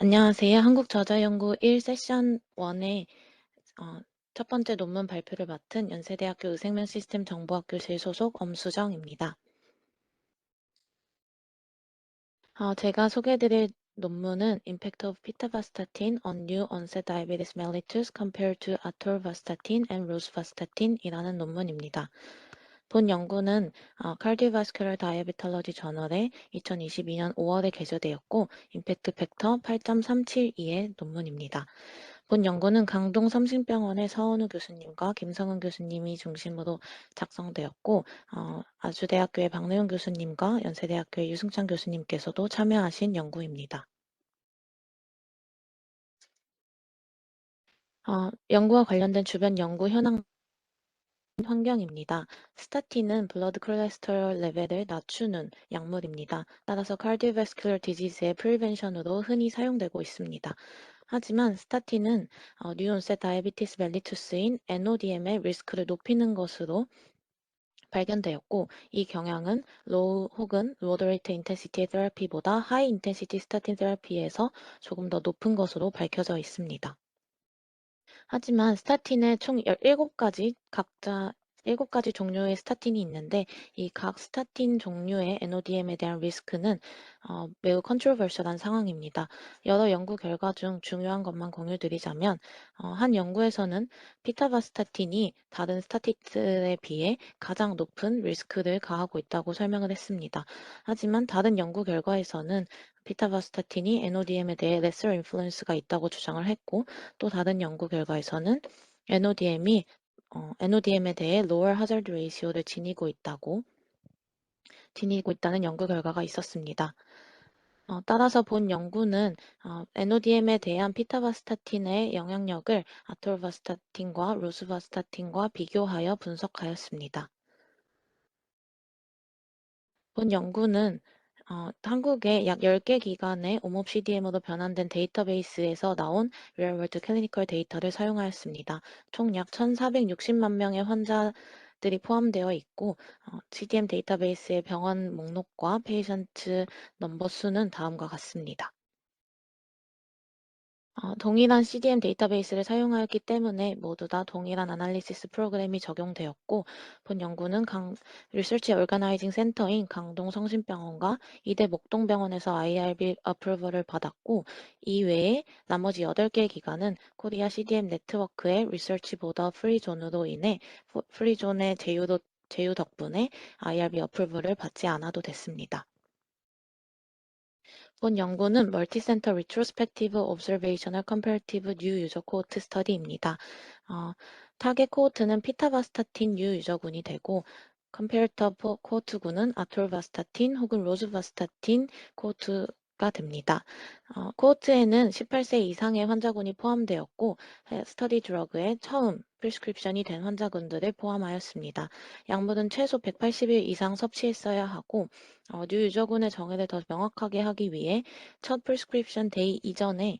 안녕하세요. 한국저자연구 1 세션 1의 첫 번째 논문 발표를 맡은 연세대학교 의생명 시스템 정보학교실 소속 엄수정입니다. 제가 소개해드릴 논문은 Impact of Pitavastatin on New Onset Diabetes Mellitus compared to Atorvastatin and Rosuvastatin이라는 논문입니다. 본 연구는 Cardiovascular Diabetology 저널에 2022년 5월에 게재되었고 임팩트 팩터 8.372의 논문입니다. 본 연구는 강동 삼신병원의 서원우 교수님과 김성은 교수님이 중심으로 작성되었고 아주대학교의 박래훈 교수님과 연세대학교의 유승찬 교수님께서도 참여하신 연구입니다. 연구와 관련된 주변 연구 현황 환경입니다. 스타틴은 블러드 콜레스테롤 레벨을 낮추는 약물입니다. 따라서 cardiovascular disease의 프리벤션으로 흔히 사용되고 있습니다. 하지만 스타틴은 뉴온셋 다이비티스 멜리투스인 NODM의 리스크를 높이는 것으로 발견되었고 이 경향은 로우 혹은 moderate intensity 테라피보다 high intensity 스타틴 테라피에서 조금 더 높은 것으로 밝혀져 있습니다. 하지만 스타틴에 총 17가지 각자 7가지 종류의 스타틴이 있는데 이 각 스타틴 종류의 NODM에 대한 리스크는 매우 컨트로버셜한 상황입니다. 여러 연구 결과 중 중요한 것만 공유드리자면 한 연구에서는 피타바스타틴이 다른 스타틴들에 비해 가장 높은 리스크를 가하고 있다고 설명을 했습니다. 하지만 다른 연구 결과에서는 피타바스타틴이 NODM에 대해 lesser influence가 있다고 주장을 했고 또 다른 연구 결과에서는 NODM에 대해 lower hazard ratio를 지니고 있다는 연구 결과가 있었습니다. 따라서 본 연구는 NODM에 대한 피타바스타틴의 영향력을 아톨바스타틴과 로수바스타틴과 비교하여 분석하였습니다. 본 연구는 한국의 약 10개 기관의 OMOP CDM으로 변환된 데이터베이스에서 나온 real-world clinical 데이터를 사용하였습니다. 총 약 1,460만 명의 환자들이 포함되어 있고 CDM 데이터베이스의 병원 목록과 페이션트 넘버 수는 다음과 같습니다. 동일한 CDM 데이터베이스를 사용하였기 때문에 모두 다 동일한 아날리시스 프로그램이 적용되었고 본 연구는 리서치 오가나이징 센터인 강동 성심병원과 이대 목동병원에서 IRB 어프로벌을 받았고 이외에 나머지 8개 기관은 코리아 CDM 네트워크의 리서치 보더 프리존으로 인해 프리존의 제휴 덕분에 IRB 어프로벌을 받지 않아도 됐습니다. 본 연구는 멀티센터 리트로스펙티브 옵저베이셔널 컴퍼리티브 뉴 유저 코호트 스터디입니다. 타겟 코호트는 피타바스타틴 뉴 유저군이 되고 컴페리터 코호트군은 아톨바스타틴 혹은 로즈바스타틴 코호트가 됩니다. 코호트에는 18세 이상의 환자군이 포함되었고 스터디 드러그에 처음 프리스크립션이 된 환자군들을 포함하였습니다. 약물은 최소 180일 이상 섭취했어야 하고 뉴 유저군의 정의를 더 명확하게 하기 위해 첫 프리스크립션 데이 이전에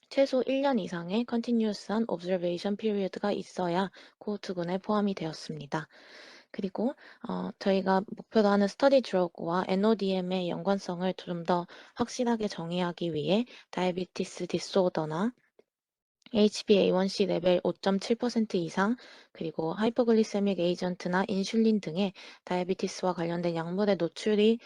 최소 1년 이상의 Continuous한 Observation Period가 있어야 코호트군에 포함이 되었습니다. 그리고 저희가 목표로 하는 스터디 드러그와 NODM의 연관성을 좀 더 확실하게 정의하기 위해 다이비티스 디스오더나 HbA1c 레벨 5.7% 이상, 그리고 하이퍼글리세믹 에이전트나 인슐린 등의 다이비티스와 관련된 약물의 노출이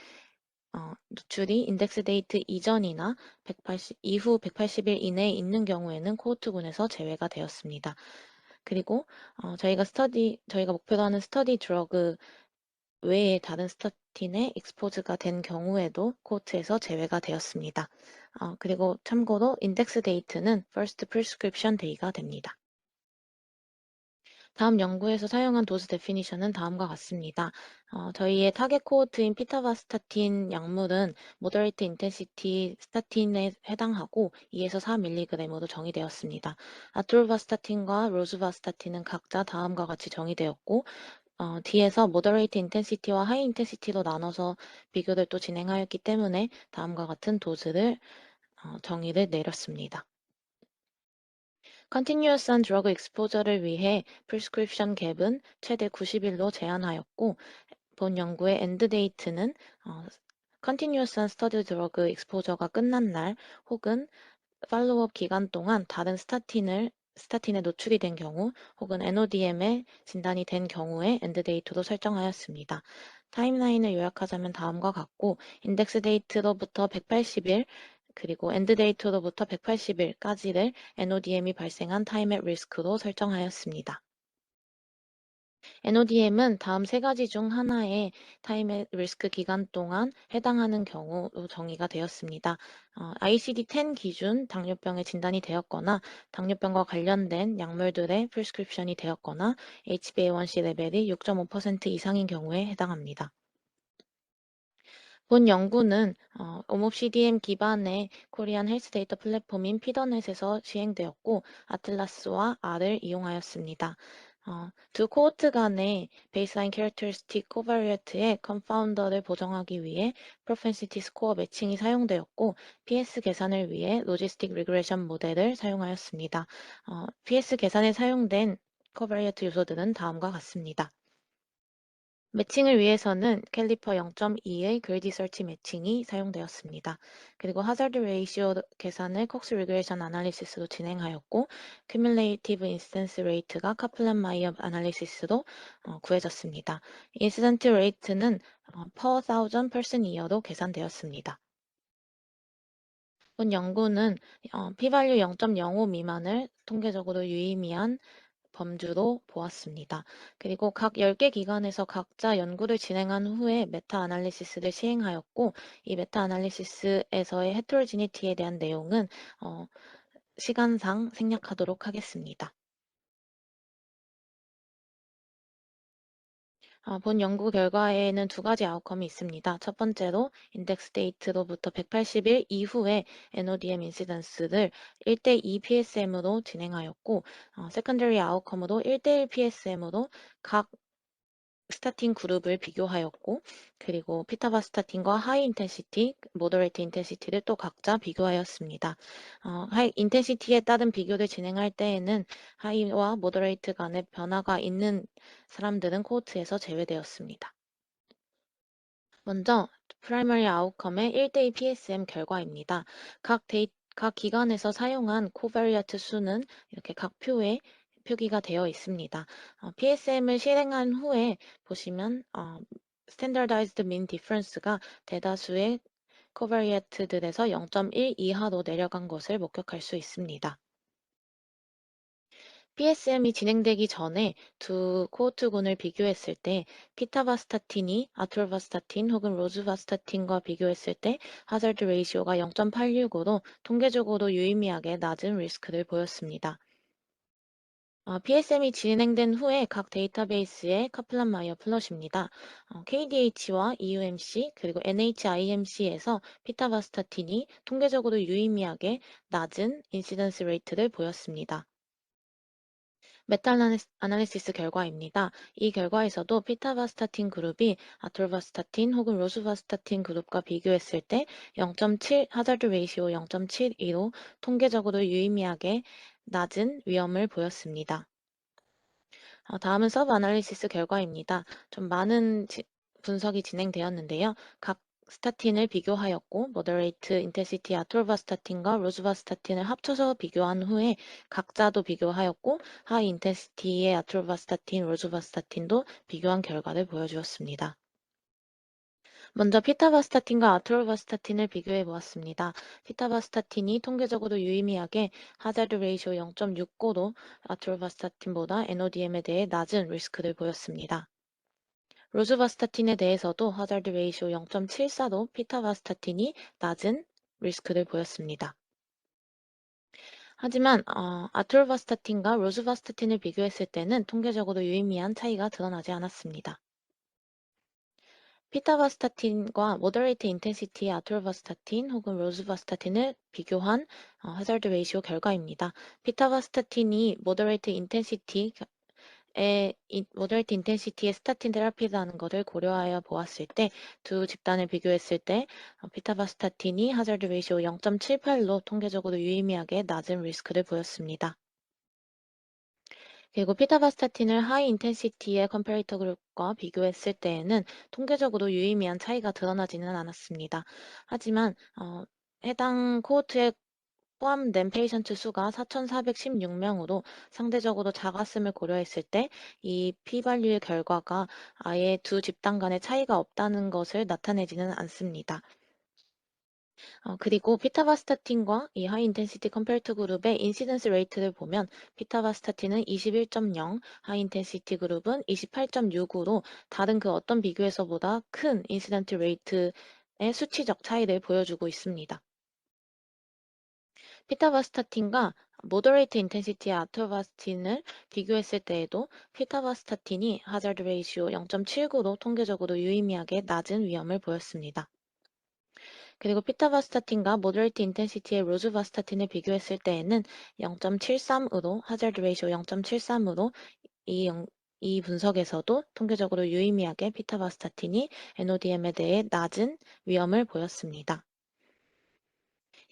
인덱스 데이트 이전이나 180, 이후 180일 이내에 있는 경우에는 코호트군에서 제외가 되었습니다. 그리고 저희가 목표로 하는 스터디 드러그 외에 다른 스타틴에 익스포즈가 된 경우에도 코호트에서 제외가 되었습니다. 그리고 참고로 인덱스 데이트는 first prescription day가 됩니다. 다음 연구에서 사용한 도스 데피니션은 다음과 같습니다. 저희의 타겟 코호트인 피타바스타틴 약물은 모더레이트 인텐시티 스타틴에 해당하고 2에서 4mg으로 정의되었습니다. 아톨바스타틴과 로즈바스타틴은 각자 다음과 같이 정의되었고 D에서 moderate intensity와 high intensity로 나눠서 비교를 또 진행하였기 때문에 다음과 같은 도즈를 정의를 내렸습니다. Continuous한 drug exposure를 위해 prescription 갭은 최대 90일로 제한하였고 본 연구의 end date는 컨티뉴어스한 스터디 드러그 익스포저가 끝난 날 혹은 팔로우업 기간 동안 다른 스타틴에 노출이 된 경우 혹은 NODM에 진단이 된 경우에 엔드 데이트도 설정하였습니다. 타임라인을 요약하자면 다음과 같고 인덱스 데이트로부터 180일 그리고 엔드 데이트로부터 180일까지를 NODM이 발생한 타임 앳 리스크로 설정하였습니다. NODM은 다음 세 가지 중 하나의 타임 앳 리스크 기간 동안 해당하는 경우로 정의가 되었습니다. ICD-10 기준 당뇨병에 진단이 되었거나 당뇨병과 관련된 약물들의 프리스크립션이 되었거나 HbA1c 레벨이 6.5% 이상인 경우에 해당합니다. 본 연구는 오몹 CDM 기반의 코리안 헬스 데이터 플랫폼인 피더넷에서 시행되었고 아틀라스와 R을 이용하였습니다. 두 코호트 간의 베이스라인 캐릭터리스틱 코바리어트의 컨파운더를 보정하기 위해 프로펜시티 스코어 매칭이 사용되었고 PS 계산을 위해 로지스틱 리그레션 모델을 사용하였습니다. PS 계산에 사용된 코바리어트 요소들은 다음과 같습니다. 매칭을 위해서는 캘리퍼 0.2의 그레디 설치 매칭이 사용되었습니다. 그리고 하자드 레이시오 계산을 콕스 리그레이션 아날리시스로 진행하였고 큐뮬레이티브 인시던스 레이트가 카플란 마이어 아날리시스로 구해졌습니다. 인시던트 레이트는 per thousand person year로 계산되었습니다. 본 연구는 p-value 0.05 미만을 통계적으로 유의미한 범주로 보았습니다. 그리고 각 10개 기관에서 각자 연구를 진행한 후에 메타 아날리시스를 시행하였고 이 메타 아날리시스에서의 헤테로지니티에 대한 내용은 어, 시간상 생략하도록 하겠습니다. 본 연구 결과에는 두 가지 아웃컴이 있습니다. 첫 번째로 인덱스 데이트로부터 180일 이후에 NODM 인시던스를 1대2 PSM으로 진행하였고 세컨더리 아웃컴으로 1대1 PSM으로 각 스타틴 그룹을 비교하였고 그리고 피타바스타틴과 하이 인텐시티, 모더레이트 인텐시티를 또 각자 비교하였습니다. 하이 인텐시티에 따른 비교를 진행할 때에는 하이와 모더레이트 간의 변화가 있는 사람들은 코호트에서 제외되었습니다. 먼저 프라이머리 아웃컴의 1대2 PSM 결과입니다. 각 기관에서 사용한 코바리아트 수는 이렇게 각 표에 표기가 되어 있습니다. PSM을 실행한 후에 보시면 Standardized Mean Difference가 대다수의 코바리아트들에서 0.1 이하로 내려간 것을 목격할 수 있습니다. PSM이 진행되기 전에 두 코호트군을 비교했을 때 피타바스타틴이 아토르바스타틴 혹은 로즈바스타틴과 비교했을 때 하자드 레이시오가 0.86으로 통계적으로 유의미하게 낮은 리스크를 보였습니다. PSM이 진행된 후에 각 데이터베이스의 카플란 마이어 플롯입니다. KDH와 EUMC 그리고 NHIMC에서 피타바스타틴이 통계적으로 유의미하게 낮은 인시던스 레이트를 보였습니다. 메타 아나리시스 결과입니다. 이 결과에서도 피타바스타틴 그룹이 아톨바스타틴 혹은 로수바스타틴 그룹과 비교했을 때 0.7 하자드 레이시오 0.72로 통계적으로 유의미하게 낮은 위험을 보였습니다. 다음은 서브 아날리시스 결과입니다. 좀 많은 분석이 진행되었는데요. 각 스타틴을 비교하였고 모더레이트 인텐시티 아톨바스타틴과 로즈바스타틴을 합쳐서 비교한 후에 각자도 비교하였고 하이 인텐시티의 아톨바스타틴, 로즈바스타틴도 비교한 결과를 보여주었습니다. 먼저 피타바스타틴과 아토르바스타틴을 비교해 보았습니다. 피타바스타틴이 통계적으로 유의미하게 하자드 레이시오 0.65로 아토르바스타틴보다 NODM에 대해 낮은 리스크를 보였습니다. 로즈바스타틴에 대해서도 하자드 레이시오 0.74로 피타바스타틴이 낮은 리스크를 보였습니다. 하지만 아토르바스타틴과 로즈바스타틴을 비교했을 때는 통계적으로 유의미한 차이가 드러나지 않았습니다. 피타바스타틴과 모더레이트 인텐시티의 아톨바스타틴 혹은 로즈바스타틴을 비교한 하자드 레이시오 결과입니다. 피타바스타틴이 모더레이트 인텐시티의 스타틴 테라피라는 것을 고려하여 보았을 때 두 집단을 비교했을 때 피타바스타틴이 하자드 레이시오 0.78로 통계적으로 유의미하게 낮은 리스크를 보였습니다. 그리고 피타바스타틴을 하이 인텐시티의 컴페리터 그룹과 비교했을 때에는 통계적으로 유의미한 차이가 드러나지는 않았습니다. 하지만 해당 코호트에 포함된 페이션트 수가 4,416명으로 상대적으로 작았음을 고려했을 때 이 p-value의 결과가 아예 두 집단 간의 차이가 없다는 것을 나타내지는 않습니다. 그리고 피타바스타틴과 이 하이 인텐시티 컴페리트 그룹의 인시던스 레이트를 보면 피타바스타틴은 21.0, 하이 인텐시티 그룹은 28.6으로 다른 그 어떤 비교에서보다 큰 인시던트 레이트의 수치적 차이를 보여주고 있습니다. 피타바스타틴과 모더레이트 인텐시티의 아토바스틴을 비교했을 때에도 피타바스타틴이 하자드 레이시오 0.79로 통계적으로 유의미하게 낮은 위험을 보였습니다. 그리고 피타바스타틴과 모더레이트 인텐시티의 로즈바스타틴을 비교했을 때에는 0.73으로 하자드 레이시오 0.73으로 이, 이 분석에서도 통계적으로 유의미하게 피타바스타틴이 NODM에 대해 낮은 위험을 보였습니다.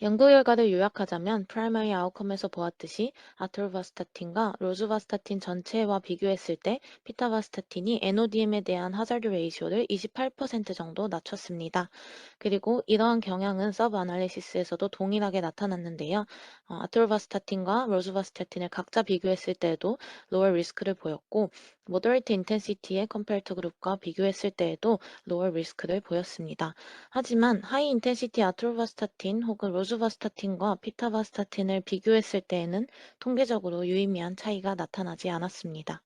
연구 결과를 요약하자면 프라이머리 아웃컴에서 보았듯이 아토르바스타틴과 로즈바스타틴 전체와 비교했을 때 피타바스타틴이 NODM에 대한 하자드 레이쇼를 28% 정도 낮췄습니다. 그리고 이러한 경향은 서브 아날리시스에서도 동일하게 나타났는데요. 아토르바스타틴과 로즈바스타틴을 각자 비교했을 때에도 로어 리스크를 보였고 모더레이트 인텐시티의 컴페리터 그룹과 비교했을 때에도 로어 리스크를 보였습니다. 하지만 하이 인텐시티 아토르바스타틴 혹은 로즈바스타틴과 피타바스타틴을 비교했을 때에는 통계적으로 유의미한 차이가 나타나지 않았습니다.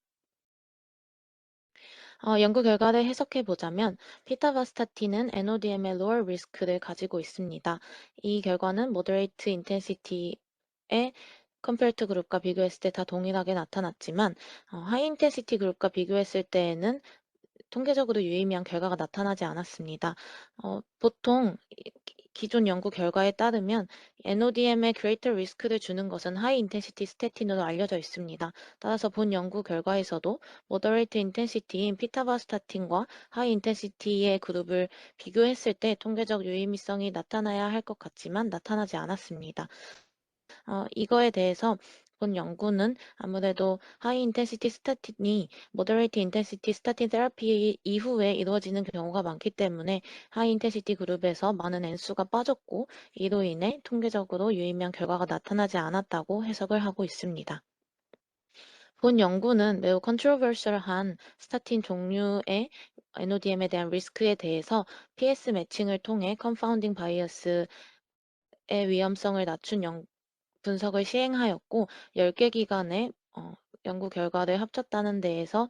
연구 결과를 해석해 보자면 피타바스타틴은 NODM의 lower risk를 가지고 있습니다. 이 결과는 moderate intensity의 컴페리트 그룹과 비교했을 때 다 동일하게 나타났지만 하이 인텐시티 그룹과 비교했을 때에는 통계적으로 유의미한 결과가 나타나지 않았습니다. 보통 기존 연구 결과에 따르면 NODM에 greater risk를 주는 것은 high intensity statin으로 알려져 있습니다. 따라서 본 연구 결과에서도 moderate intensity인 피타바스타틴과 high intensity의 그룹을 비교했을 때 통계적 유의미성이 나타나야 할 것 같지만 나타나지 않았습니다. 이거에 대해서 본 연구는 아무래도 하이 인텐시티 스타틴이 모더레이트 인텐시티 스타틴 테라피 이후에 이루어지는 경우가 많기 때문에 하이 인텐시티 그룹에서 많은 N수가 빠졌고 이로 인해 통계적으로 유의미한 결과가 나타나지 않았다고 해석을 하고 있습니다. 본 연구는 매우 컨트로버셜한 스타틴 종류의 NODM에 대한 리스크에 대해서 PS 매칭을 통해 컨파운딩 바이어스의 위험성을 낮춘 분석을 시행하였고 10개 기관의 연구 결과를 합쳤다는 데에서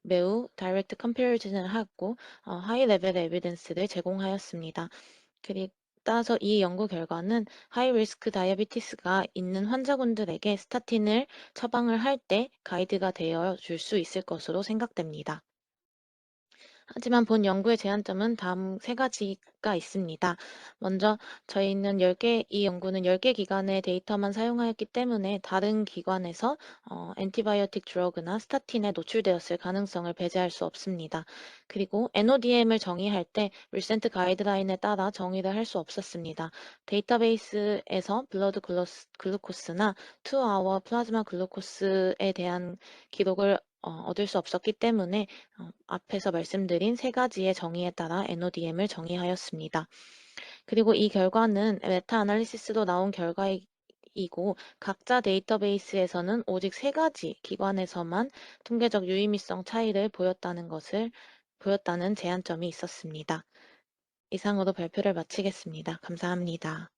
매우 다이렉트 컴패리즌을 하고 하이 레벨의 에비던스를 제공하였습니다. 그리고 따라서 이 연구 결과는 하이 리스크 다이아비티스가 있는 환자분들에게 스타틴을 처방을 할 때 가이드가 되어 줄 수 있을 것으로 생각됩니다. 하지만 본 연구의 제한점은 다음 세 가지가 있습니다. 먼저 저희는 10개, 이 연구는 10개 기관의 데이터만 사용하였기 때문에 다른 기관에서 엔티바이오틱 드러그나 스타틴에 노출되었을 가능성을 배제할 수 없습니다. 그리고 NODM을 정의할 때 리센트 가이드라인에 따라 정의를 할 수 없었습니다. 데이터베이스에서 블러드 글루코스나 2-hour 플라즈마 글루코스에 대한 기록을 얻을 수 없었기 때문에 앞에서 말씀드린 세 가지의 정의에 따라 NODM을 정의하였습니다. 그리고 이 결과는 메타 아날리시스로 나온 결과이고 각자 데이터베이스에서는 오직 세 가지 기관에서만 통계적 유의미성 차이를 보였다는 제한점이 있었습니다. 이상으로 발표를 마치겠습니다. 감사합니다.